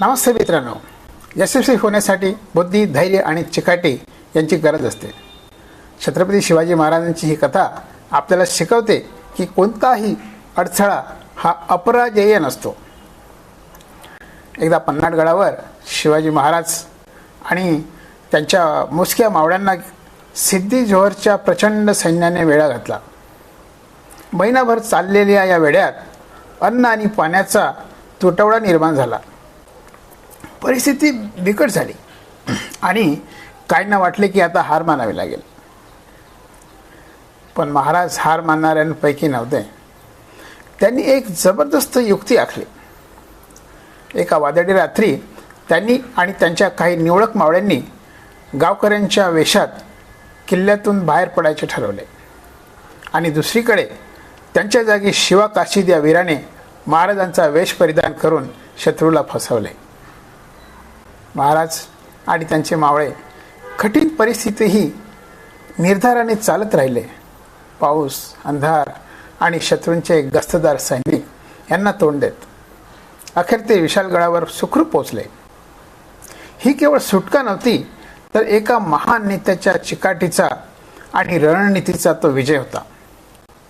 नमस्ते मित्रांनो, यशस्वी होण्यासाठी बुद्धी, धैर्य आणि चिकाटी यांची गरज असते. छत्रपती शिवाजी महाराजांची ही कथा आपल्याला शिकवते की कोणताही अडथळा हा अपराजय नसतो. एकदा पन्हाळगडावर शिवाजी महाराज आणि त्यांच्या मुसक्या मावळ्यांना सिद्धी जोहरच्या प्रचंड सैन्याने वेढा घातला. महिनाभर चाललेल्या या वेढ्यात अन्न आणि पाण्याचा तुटवडा निर्माण झाला. परिस्थिती बिकट झाली आणि काहींना वाटले की आता हार मानावी लागेल. पण महाराज हार मानणाऱ्यांपैकी नव्हते. त्यांनी एक जबरदस्त युक्ती आखली. एका वादळी रात्री त्यांनी आणि त्यांच्या काही निवडक मावळ्यांनी गावकऱ्यांच्या वेशात किल्ल्यातून बाहेर पडायचे ठरवले आणि दुसरीकडे त्यांच्या जागी शिवा काशीद या वीराने महाराजांचा वेश परिधान करून शत्रूला फसवले. महाराज आणि त्यांचे मावळे कठीण परिस्थितीही निर्धाराने चालत राहिले. पाऊस, अंधार आणि शत्रूंचे गस्तदार सैनिक यांना तोंड देत अखेर ते विशालगडावर सुखरूप पोचले. ही केवळ सुटका नव्हती, तर एका महान नेत्याच्या चिकाटीचा आणि रणनीतीचा तो विजय होता.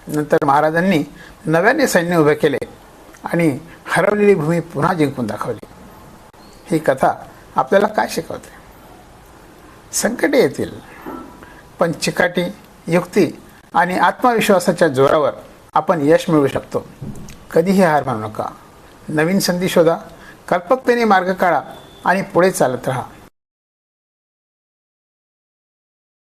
नंतर महाराजांनी नव्याने सैन्य उभे केले आणि हरवलेली भूमी पुन्हा जिंकून दाखवली. ही कथा आपल्याला काय शिकवते? संकटे येतील, पण चिकाटी, युक्ती आणि आत्मविश्वासाच्या जोरावर आपण यश मिळवू शकतो. कधीही हार मानू नका. नवीन संधी शोधा, कल्पकतेने मार्ग काढा आणि पुढे चालत राहा.